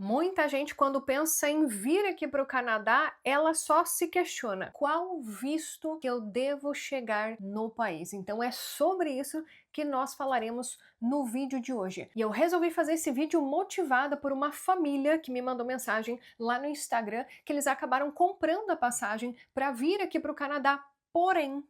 Muita gente, quando pensa em vir aqui para o Canadá, ela só se questiona: qual visto que eu devo chegar no país? Então é sobre isso que nós falaremos no vídeo de hoje. E eu resolvi fazer esse vídeo motivada por uma família que me mandou mensagem lá no Instagram que eles acabaram comprando a passagem para vir aqui para o Canadá. Porém,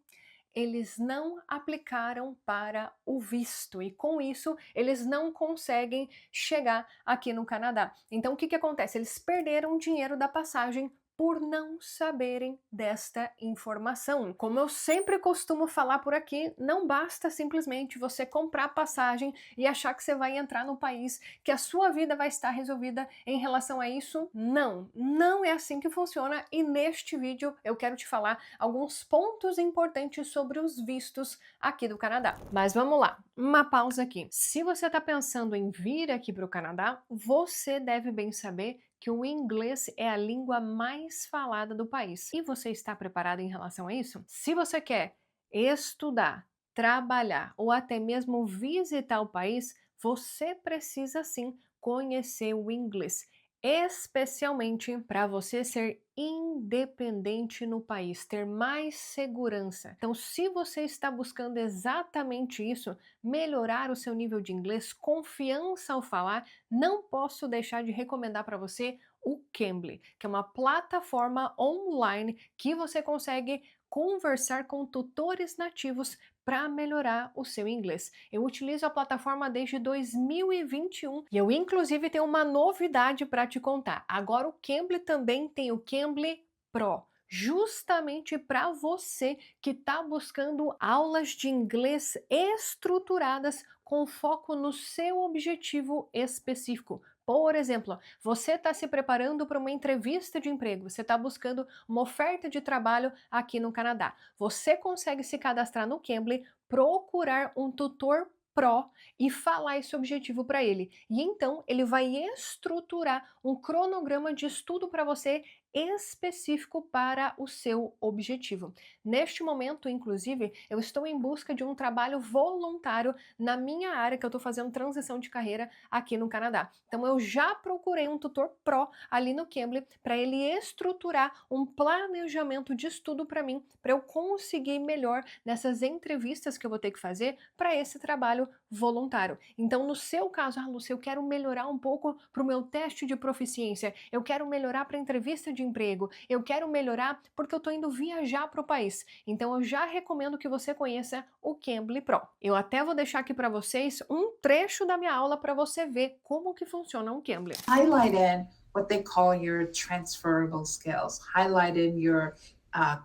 eles não aplicaram para o visto e com isso eles não conseguem chegar aqui no Canadá. Então o que acontece? Eles perderam o dinheiro da passagem por não saberem desta informação. Como eu sempre costumo falar por aqui, não basta simplesmente você comprar passagem e achar que você vai entrar no país, que a sua vida vai estar resolvida em relação a isso. Não, não é assim que funciona e neste vídeo eu quero te falar alguns pontos importantes sobre os vistos aqui do Canadá. Mas vamos lá, uma pausa aqui. Se você está pensando em vir aqui para o Canadá, você deve bem saber que o inglês é a língua mais falada do país. E você está preparado em relação a isso? Se você quer estudar, trabalhar ou até mesmo visitar o país, você precisa sim conhecer o inglês, especialmente para você ser independente no país, ter mais segurança. Então, se você está buscando exatamente isso, melhorar o seu nível de inglês, confiança ao falar, não posso deixar de recomendar para você o Cambly, que é uma plataforma online que você consegue conversar com tutores nativos para melhorar o seu inglês. Eu utilizo a plataforma desde 2021 e eu inclusive tenho uma novidade para te contar. Agora o Cambly também tem o Cambly Pro, justamente para você que está buscando aulas de inglês estruturadas com foco no seu objetivo específico. Por exemplo, você está se preparando para uma entrevista de emprego, você está buscando uma oferta de trabalho aqui no Canadá. Você consegue se cadastrar no Cambly, procurar um tutor Pro e falar esse objetivo para ele. E então ele vai estruturar um cronograma de estudo para você específico para o seu objetivo. Neste momento, inclusive, eu estou em busca de um trabalho voluntário na minha área, que eu estou fazendo transição de carreira aqui no Canadá. Então eu já procurei um tutor Pro ali no Cambly para ele estruturar um planejamento de estudo para mim, para eu conseguir melhor nessas entrevistas que eu vou ter que fazer para esse trabalho voluntário. Então, no seu caso, Lúcia, eu quero melhorar um pouco para o meu teste de proficiência, eu quero melhorar para a entrevista de emprego, eu quero melhorar porque eu estou indo viajar para o país. Então, eu já recomendo que você conheça o Cambly Pro. Eu até vou deixar aqui para vocês um trecho da minha aula para você ver como que funciona o Cambly. Highlighted what they call your transferable skills, highlighted your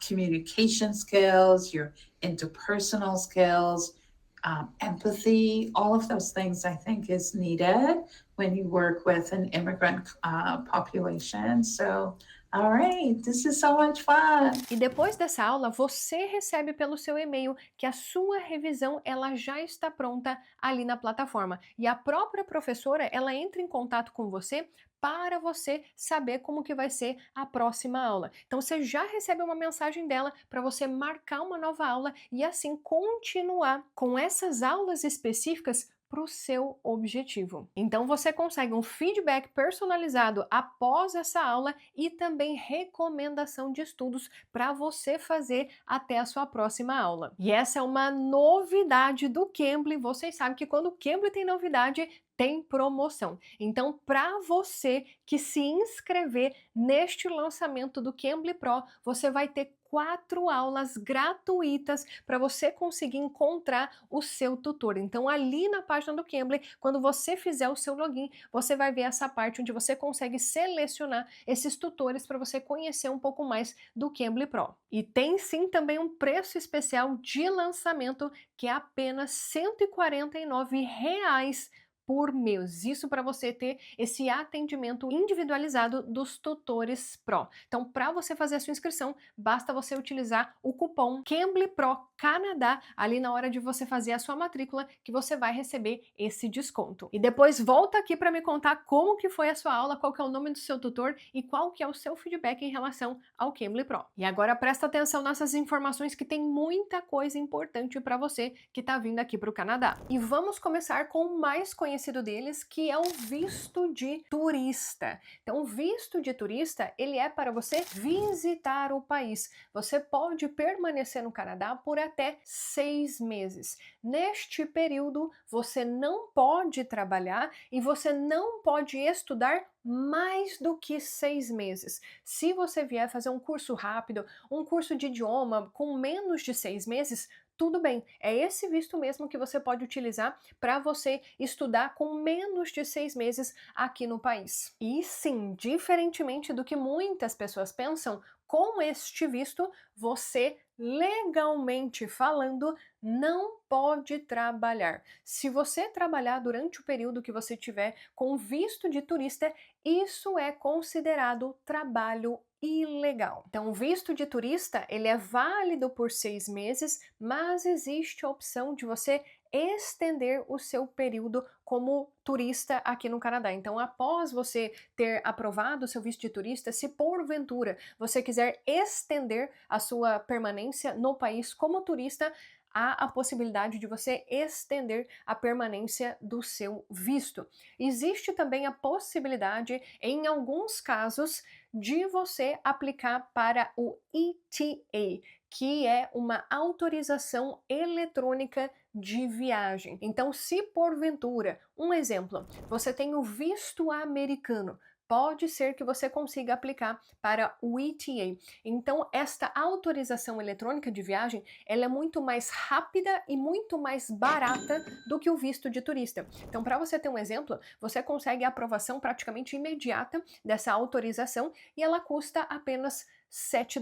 communication skills, your interpersonal skills, empathy, all of those things I think is needed when you work with an immigrant population. So, all right, this is so much fun. E depois dessa aula, você recebe pelo seu e-mail que a sua revisão ela já está pronta ali na plataforma. E a própria professora, ela entra em contato com você para você saber como que vai ser a próxima aula. Então você já recebe uma mensagem dela para você marcar uma nova aula e assim continuar com essas aulas específicas para o seu objetivo. Então você consegue um feedback personalizado após essa aula e também recomendação de estudos para você fazer até a sua próxima aula. E essa é uma novidade do Cambly. Vocês sabem que quando o Cambly tem novidade, tem promoção. Então, para você que se inscrever neste lançamento do Cambly Pro, você vai ter 4 aulas gratuitas para você conseguir encontrar o seu tutor. Então, ali na página do Cambly, quando você fizer o seu login, você vai ver essa parte onde você consegue selecionar esses tutores para você conhecer um pouco mais do Cambly Pro. E tem sim também um preço especial de lançamento que é apenas R$ 149 por mês. Isso para você ter esse atendimento individualizado dos tutores Pro. Então, para você fazer a sua inscrição, basta você utilizar o cupom Cambly Pro Canadá ali na hora de você fazer a sua matrícula, que você vai receber esse desconto. E depois volta aqui para me contar como que foi a sua aula, qual que é o nome do seu tutor e qual que é o seu feedback em relação ao Cambly Pro. E agora presta atenção nessas informações que tem muita coisa importante para você que está vindo aqui para o Canadá. E vamos começar com o mais conhecido conhecido deles, que é o visto de turista. Então, o visto de turista, ele é para você visitar o país. Você pode permanecer no Canadá por até 6 meses. Neste período, você não pode trabalhar e você não pode estudar mais do que 6 meses. Se você vier fazer um curso rápido, um curso de idioma com menos de 6 meses, tudo bem, é esse visto mesmo que você pode utilizar para você estudar com menos de 6 meses aqui no país. E sim, diferentemente do que muitas pessoas pensam, com este visto, você, legalmente falando, não pode trabalhar. Se você trabalhar durante o período que você tiver com visto de turista, isso é considerado trabalho ilegal. Então, o visto de turista, ele é válido por 6 meses, mas existe a opção de você estender o seu período como turista aqui no Canadá. Então, após você ter aprovado o seu visto de turista, se porventura você quiser estender a sua permanência no país como turista, há a possibilidade de você estender a permanência do seu visto. Existe também a possibilidade, em alguns casos, de você aplicar para o ETA, que é uma autorização eletrônica de viagem. Então, se porventura, um exemplo, você tem o visto americano, pode ser que você consiga aplicar para o ETA. Então, esta autorização eletrônica de viagem, ela é muito mais rápida e muito mais barata do que o visto de turista. Então, para você ter um exemplo, você consegue a aprovação praticamente imediata dessa autorização e ela custa apenas $7.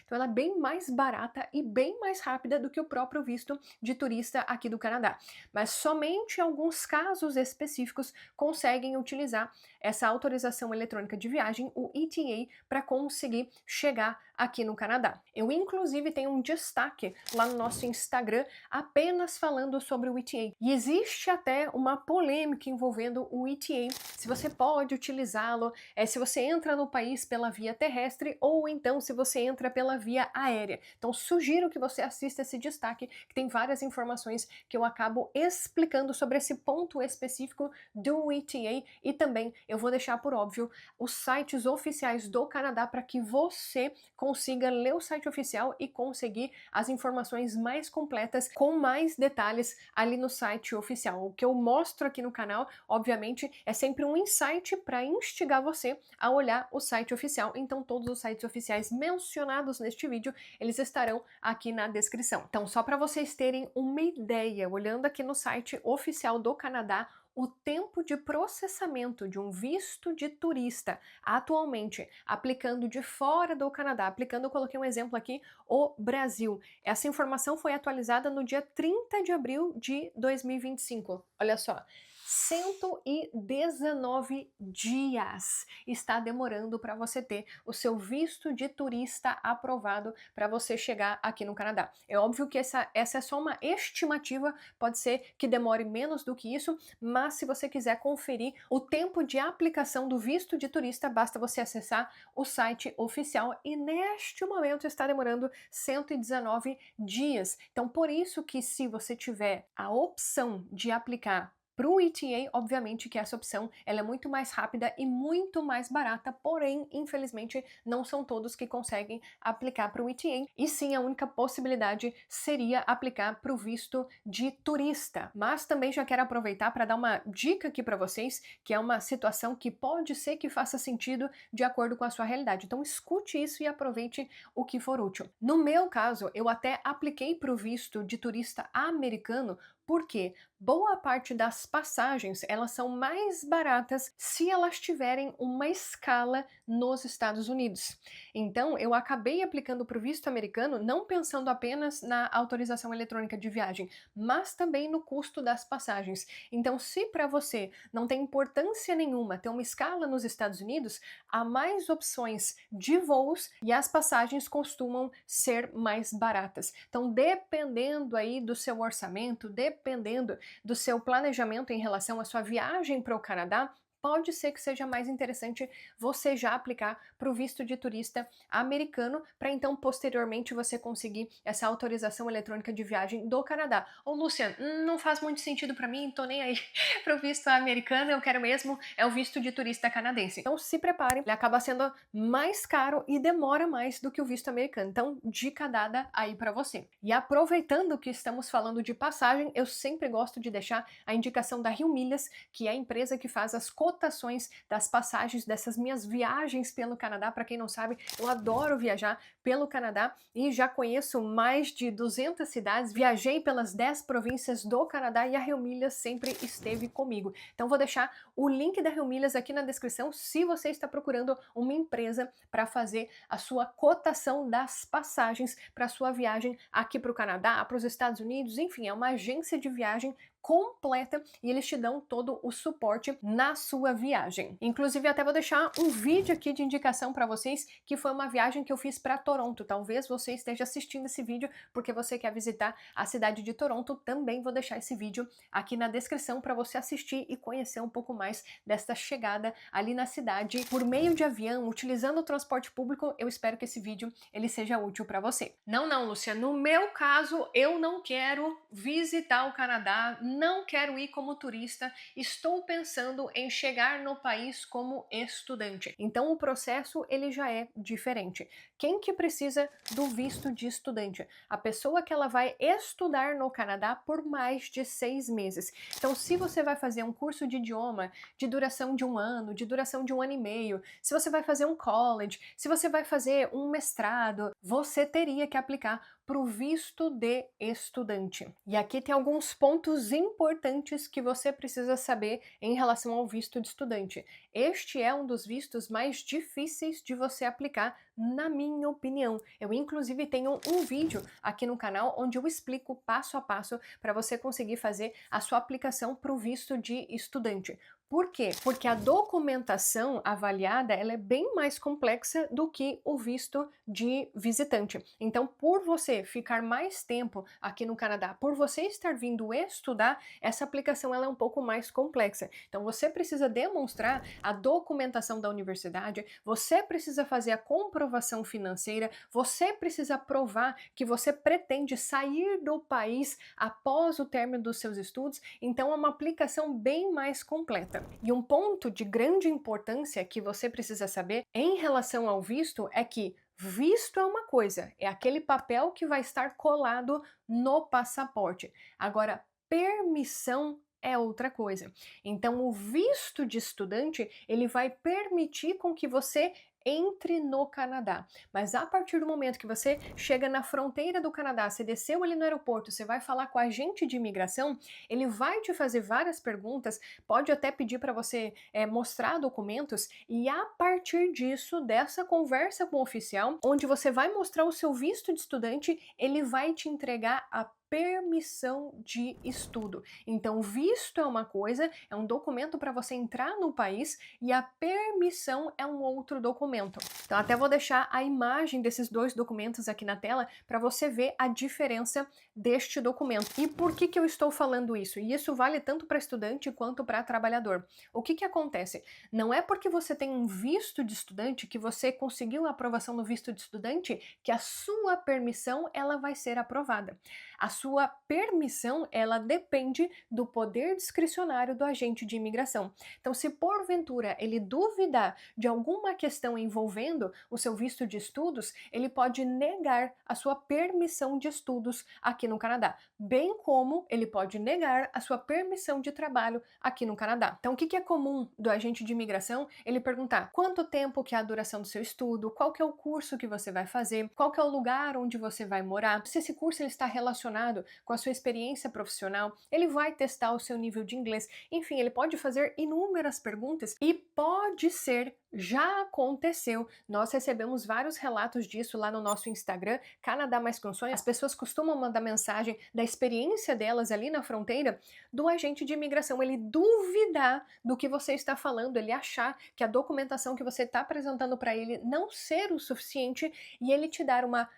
Então ela é bem mais barata e bem mais rápida do que o próprio visto de turista aqui do Canadá. Mas somente alguns casos específicos conseguem utilizar essa autorização eletrônica de viagem, o ETA, para conseguir chegar aqui no Canadá. Eu inclusive tenho um destaque lá no nosso Instagram apenas falando sobre o ETA. E existe até uma polêmica envolvendo o ETA, se você pode utilizá-lo, se você entra no país pela via terrestre ou então se você entra pela via aérea. Então sugiro que você assista esse destaque, que tem várias informações que eu acabo explicando sobre esse ponto específico do ETA, e também eu vou deixar por óbvio os sites oficiais do Canadá para que você consiga ler o site oficial e conseguir as informações mais completas com mais detalhes ali no site oficial. O que eu mostro aqui no canal, obviamente, é sempre um insight para instigar você a olhar o site oficial. Então todos os sites oficiais mencionados neste vídeo, eles estarão aqui na descrição. Então, só para vocês terem uma ideia, olhando aqui no site oficial do Canadá, o tempo de processamento de um visto de turista atualmente, aplicando de fora do Canadá, aplicando, eu coloquei um exemplo aqui, o Brasil. Essa informação foi atualizada no dia 30 de abril de 2025. Olha só, 119 dias está demorando para você ter o seu visto de turista aprovado para você chegar aqui no Canadá. É óbvio que essa é só uma estimativa, pode ser que demore menos do que isso, mas se você quiser conferir o tempo de aplicação do visto de turista, basta você acessar o site oficial e neste momento está demorando 119 dias. Então, por isso que se você tiver a opção de aplicar para o ETA, obviamente que essa opção ela é muito mais rápida e muito mais barata, porém, infelizmente, não são todos que conseguem aplicar para o ETA, e sim, a única possibilidade seria aplicar para o visto de turista. Mas também já quero aproveitar para dar uma dica aqui para vocês, que é uma situação que pode ser que faça sentido de acordo com a sua realidade. Então escute isso e aproveite o que for útil. No meu caso, eu até apliquei para o visto de turista americano, porque boa parte das passagens elas são mais baratas se elas tiverem uma escala nos Estados Unidos. Então eu acabei aplicando para o visto americano não pensando apenas na autorização eletrônica de viagem, mas também no custo das passagens. Então se para você não tem importância nenhuma ter uma escala nos Estados Unidos, há mais opções de voos e as passagens costumam ser mais baratas. Então dependendo aí do seu orçamento, dependendo do seu planejamento em relação à sua viagem para o Canadá, pode ser que seja mais interessante você já aplicar para o visto de turista americano, para então posteriormente você conseguir essa autorização eletrônica de viagem do Canadá. Ô Lúcia, não faz muito sentido para mim, tô nem aí para o visto americano, eu quero mesmo é o visto de turista canadense. Então se prepare, ele acaba sendo mais caro e demora mais do que o visto americano. Então, dica dada aí para você. E aproveitando que estamos falando de passagem, eu sempre gosto de deixar a indicação da Rio Milhas, que é a empresa que faz as cotações das passagens dessas minhas viagens pelo Canadá. Para quem não sabe, eu adoro viajar pelo Canadá e já conheço mais de 200 cidades, viajei pelas 10 províncias do Canadá e a Rio Milhas sempre esteve comigo. Então vou deixar o link da Rio Milhas aqui na descrição se você está procurando uma empresa para fazer a sua cotação das passagens para sua viagem aqui para o Canadá, para os Estados Unidos, enfim, é uma agência de viagem completa e eles te dão todo o suporte na sua viagem. Inclusive, até vou deixar um vídeo aqui de indicação para vocês, que foi uma viagem que eu fiz para Toronto. Talvez você esteja assistindo esse vídeo porque você quer visitar a cidade de Toronto. Também vou deixar esse vídeo aqui na descrição para você assistir e conhecer um pouco mais desta chegada ali na cidade por meio de avião, utilizando o transporte público. Eu espero que esse vídeo ele seja útil para você. Não, Lúcia, no meu caso, eu não quero visitar o Canadá, não quero ir como turista, estou pensando em chegar no país como estudante. Então o processo ele já é diferente. Quem que precisa do visto de estudante? A pessoa que ela vai estudar no Canadá por mais de 6 meses. Então se você vai fazer um curso de idioma de duração de 1 ano, de duração de 1 ano e meio, se você vai fazer um college, se você vai fazer um mestrado, você teria que aplicar para o visto de estudante. E aqui tem alguns pontos importantes que você precisa saber em relação ao visto de estudante. Este é um dos vistos mais difíceis de você aplicar, na minha opinião. Eu inclusive tenho um vídeo aqui no canal onde eu explico passo a passo para você conseguir fazer a sua aplicação para o visto de estudante. Por quê? Porque a documentação avaliada ela é bem mais complexa do que o visto de visitante. Então, por você ficar mais tempo aqui no Canadá, por você estar vindo estudar, essa aplicação ela é um pouco mais complexa. Então, você precisa demonstrar a documentação da universidade, você precisa fazer a comprovação financeira, você precisa provar que você pretende sair do país após o término dos seus estudos. Então, é uma aplicação bem mais completa. E um ponto de grande importância que você precisa saber em relação ao visto é que visto é uma coisa, é aquele papel que vai estar colado no passaporte. Agora, permissão é outra coisa. Então, o visto de estudante, ele vai permitir com que você entre no Canadá. Mas a partir do momento que você chega na fronteira do Canadá, você desceu ali no aeroporto, você vai falar com a agente de imigração, ele vai te fazer várias perguntas, pode até pedir para você mostrar documentos, e a partir disso, dessa conversa com o oficial, onde você vai mostrar o seu visto de estudante, ele vai te entregar a permissão de estudo. Então, visto é uma coisa, é um documento para você entrar no país, e a permissão é um outro documento. Então, até vou deixar a imagem desses dois documentos aqui na tela para você ver a diferença deste documento. E por que eu estou falando isso? E isso vale tanto para estudante quanto para trabalhador. O que acontece? Não é porque você tem um visto de estudante, que você conseguiu a aprovação no visto de estudante, que a sua permissão ela vai ser aprovada. A sua permissão, ela depende do poder discricionário do agente de imigração. Então, se porventura ele duvidar de alguma questão envolvendo o seu visto de estudos, ele pode negar a sua permissão de estudos aqui no Canadá, bem como ele pode negar a sua permissão de trabalho aqui no Canadá. Então, o que é comum do agente de imigração? Ele perguntar quanto tempo que é a duração do seu estudo, qual que é o curso que você vai fazer, qual que é o lugar onde você vai morar, se esse curso ele está relacionado com a sua experiência profissional, ele vai testar o seu nível de inglês, enfim, ele pode fazer inúmeras perguntas e pode ser, já aconteceu, nós recebemos vários relatos disso lá no nosso Instagram, Canadá Mais Com Sonho, as pessoas costumam mandar mensagem da experiência delas ali na fronteira, do agente de imigração, ele duvidar do que você está falando, ele achar que a documentação que você está apresentando para ele não ser o suficiente e ele te dar uma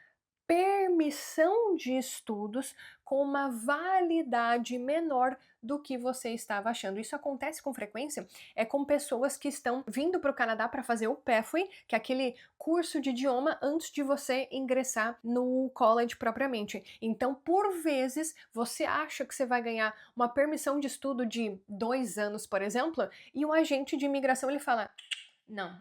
permissão de estudos com uma validade menor do que você estava achando. Isso acontece com frequência com pessoas que estão vindo para o Canadá para fazer o Pathway, que é aquele curso de idioma antes de você ingressar no college propriamente. Então, por vezes, você acha que você vai ganhar uma permissão de estudo de 2 anos, por exemplo, e o agente de imigração ele fala: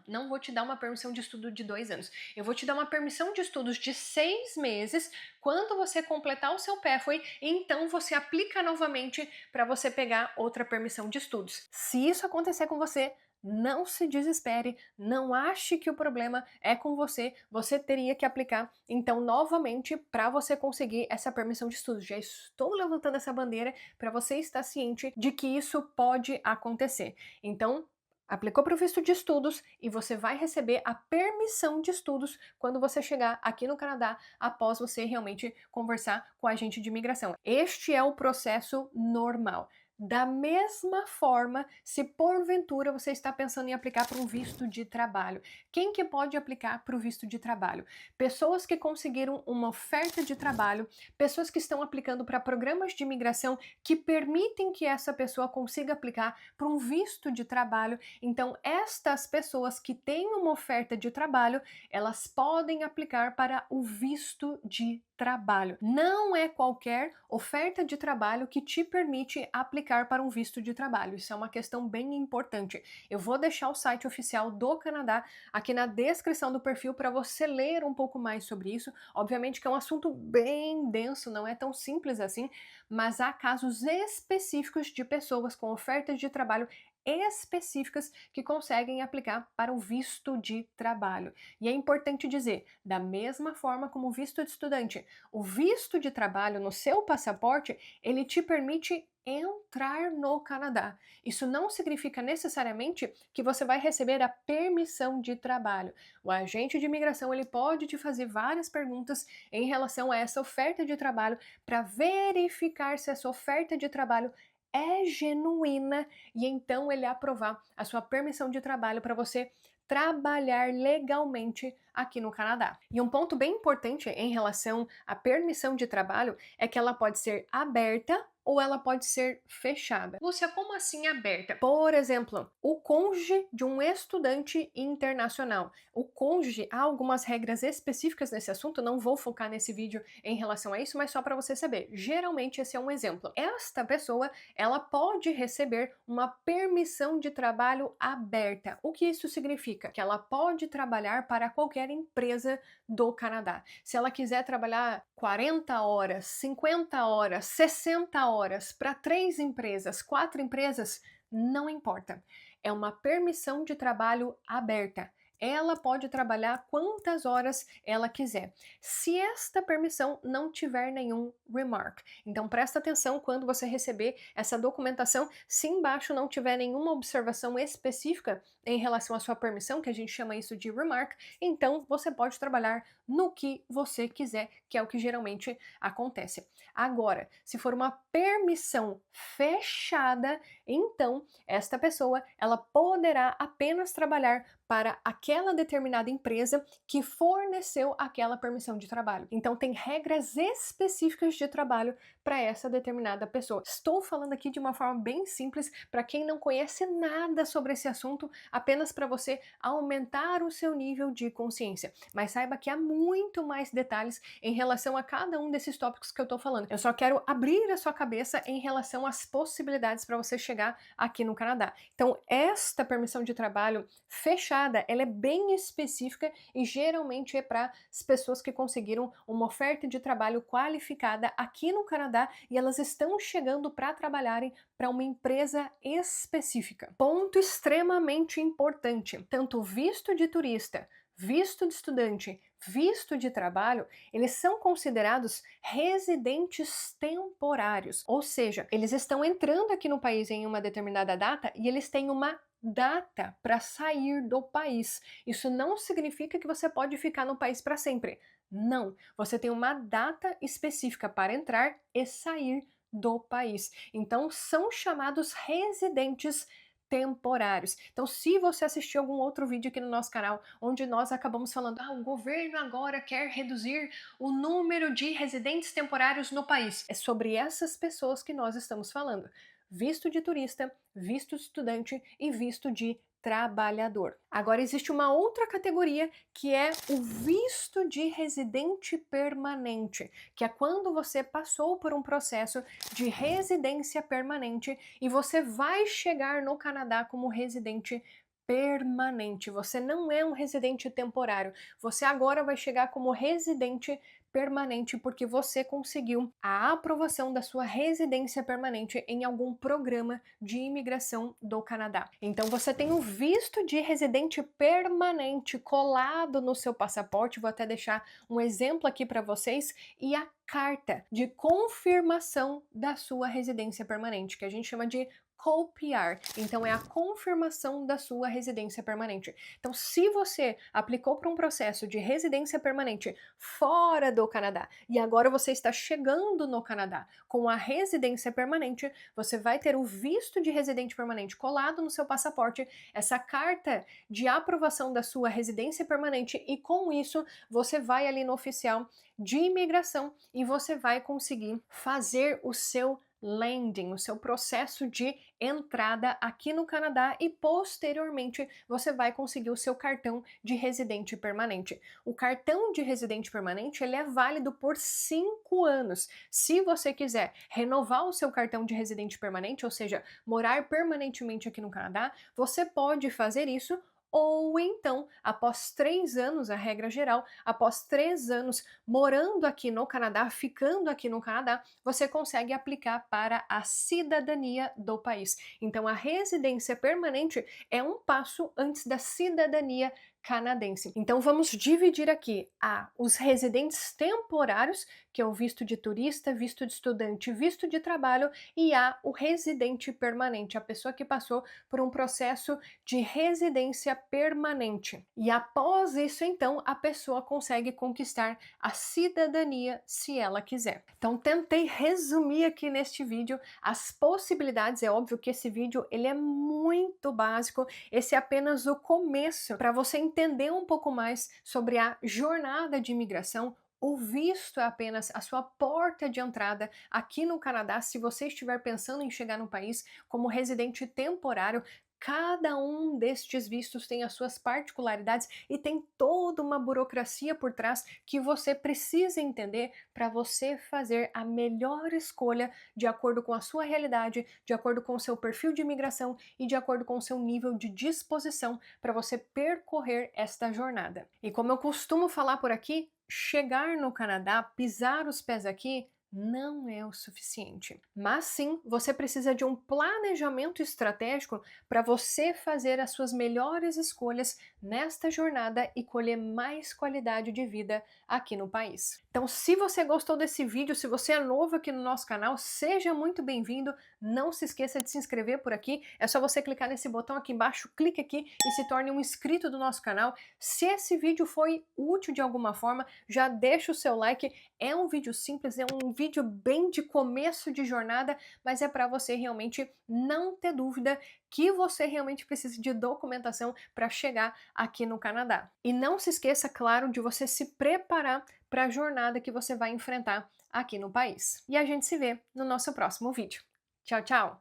não vou te dar uma permissão de estudo de 2 anos. Eu vou te dar uma permissão de estudos de 6 meses quando você completar o seu Pathway, então você aplica novamente para você pegar outra permissão de estudos. Se isso acontecer com você, não se desespere, não ache que o problema é com você, você teria que aplicar então novamente para você conseguir essa permissão de estudos. Já estou levantando essa bandeira para você estar ciente de que isso pode acontecer. Então, aplicou para o visto de estudos e você vai receber a permissão de estudos quando você chegar aqui no Canadá, após você realmente conversar com o agente de imigração. Este é o processo normal. Da mesma forma, se porventura você está pensando em aplicar para um visto de trabalho, quem que pode aplicar para o visto de trabalho? Pessoas que conseguiram uma oferta de trabalho, pessoas que estão aplicando para programas de imigração que permitem que essa pessoa consiga aplicar para um visto de trabalho. Então, estas pessoas que têm uma oferta de trabalho, elas podem aplicar para o visto de trabalho. Não é qualquer oferta de trabalho que te permite aplicar para um visto de trabalho. Isso é uma questão bem importante. Eu vou deixar o site oficial do Canadá aqui na descrição do perfil para você ler um pouco mais sobre isso. Obviamente que é um assunto bem denso, não é tão simples assim, mas há casos específicos de pessoas com ofertas de trabalho específicas que conseguem aplicar para o visto de trabalho. E é importante dizer, da mesma forma como o visto de estudante, o visto de trabalho no seu passaporte, ele te permite entrar no Canadá. Isso não significa necessariamente que você vai receber a permissão de trabalho. O agente de imigração, ele pode te fazer várias perguntas em relação a essa oferta de trabalho para verificar se essa oferta de trabalho é genuína e então ele aprovar a sua permissão de trabalho para você trabalhar legalmente aqui no Canadá. E um ponto bem importante em relação à permissão de trabalho é que ela pode ser aberta ou ela pode ser fechada. Lúcia, como assim aberta? Por exemplo, o cônjuge de um estudante internacional. O cônjuge, há algumas regras específicas nesse assunto, não vou focar nesse vídeo em relação a isso, mas só para você saber. Geralmente esse é um exemplo. Esta pessoa, ela pode receber uma permissão de trabalho aberta. O que isso significa? Que ela pode trabalhar para qualquer empresa do Canadá. Se ela quiser trabalhar 40 horas, 50 horas, 60 horas para 3 empresas, 4 empresas, não importa. É uma permissão de trabalho aberta. Ela pode trabalhar quantas horas ela quiser, se esta permissão não tiver nenhum remark. Então presta atenção quando você receber essa documentação, se embaixo não tiver nenhuma observação específica em relação à sua permissão, que a gente chama isso de remark, então você pode trabalhar no que você quiser, que é o que geralmente acontece. Agora, se for uma permissão fechada, então esta pessoa ela poderá apenas trabalhar para aquela determinada empresa que forneceu aquela permissão de trabalho. Então tem regras específicas de trabalho para essa determinada pessoa. Estou falando aqui de uma forma bem simples para quem não conhece nada sobre esse assunto, apenas para você aumentar o seu nível de consciência. Mas saiba que há muito mais detalhes em relação a cada um desses tópicos que eu estou falando. Eu só quero abrir a sua cabeça em relação às possibilidades para você chegar aqui no Canadá. Então, esta permissão de trabalho fechada, ela é bem específica e geralmente é para as pessoas que conseguiram uma oferta de trabalho qualificada aqui no Canadá e elas estão chegando para trabalharem para uma empresa específica. Ponto extremamente importante: tanto visto de turista, visto de estudante, visto de trabalho, eles são considerados residentes temporários, ou seja, eles estão entrando aqui no país em uma determinada data e eles têm uma data para sair do país. Isso não significa que você pode ficar no país para sempre. Não, você tem uma data específica para entrar e sair do país. Então são chamados residentes temporários. Então, se você assistiu algum outro vídeo aqui no nosso canal, onde nós acabamos falando, o governo agora quer reduzir o número de residentes temporários no país. É sobre essas pessoas que nós estamos falando. Visto de turista, visto de estudante e visto de trabalhador. Agora existe uma outra categoria que é o visto de residente permanente, que é quando você passou por um processo de residência permanente e você vai chegar no Canadá como residente permanente. Você não é um residente temporário. Você agora vai chegar como residente permanente porque você conseguiu a aprovação da sua residência permanente em algum programa de imigração do Canadá. Então você tem o visto de residente permanente colado no seu passaporte, vou até deixar um exemplo aqui para vocês, e a carta de confirmação da sua residência permanente, que a gente chama de CoPR. Então é a confirmação da sua residência permanente. Então, se você aplicou para um processo de residência permanente fora do Canadá e agora você está chegando no Canadá com a residência permanente, você vai ter o visto de residente permanente colado no seu passaporte, essa carta de aprovação da sua residência permanente, e com isso você vai ali no oficial de imigração e você vai conseguir fazer o seu landing, o seu processo de entrada aqui no Canadá, e posteriormente você vai conseguir o seu cartão de residente permanente. O cartão de residente permanente ele é válido por 5 anos. Se você quiser renovar o seu cartão de residente permanente, ou seja, morar permanentemente aqui no Canadá, você pode fazer isso. Ou então, após 3 anos, a regra geral, após 3 anos morando aqui no Canadá, ficando aqui no Canadá, você consegue aplicar para a cidadania do país. Então, a residência permanente é um passo antes da cidadania canadense. Então, vamos dividir aqui os residentes temporários, que é o visto de turista, visto de estudante, visto de trabalho, e o residente permanente, a pessoa que passou por um processo de residência permanente. E após isso, então, a pessoa consegue conquistar a cidadania se ela quiser. Então, tentei resumir aqui neste vídeo as possibilidades. É óbvio que esse vídeo ele é muito básico, esse é apenas o começo para você entender um pouco mais sobre a jornada de imigração. O visto é apenas a sua porta de entrada aqui no Canadá. Se você estiver pensando em chegar no país como residente temporário, cada um destes vistos tem as suas particularidades e tem toda uma burocracia por trás que você precisa entender para você fazer a melhor escolha de acordo com a sua realidade, de acordo com o seu perfil de imigração e de acordo com o seu nível de disposição para você percorrer esta jornada. E como eu costumo falar por aqui, chegar no Canadá, pisar os pés aqui, não é o suficiente. Mas sim, você precisa de um planejamento estratégico para você fazer as suas melhores escolhas nesta jornada e colher mais qualidade de vida aqui no país. Então, se você gostou desse vídeo, se você é novo aqui no nosso canal, seja muito bem-vindo. Não se esqueça de se inscrever por aqui. É só você clicar nesse botão aqui embaixo, clique aqui e se torne um inscrito do nosso canal. Se esse vídeo foi útil de alguma forma, já deixa o seu like. É um vídeo simples, é um vídeo bem de começo de jornada, mas é para você realmente não ter dúvida que você realmente precisa de documentação para chegar aqui no Canadá. E não se esqueça, claro, de você se preparar para a jornada que você vai enfrentar aqui no país. E a gente se vê no nosso próximo vídeo. Tchau, tchau!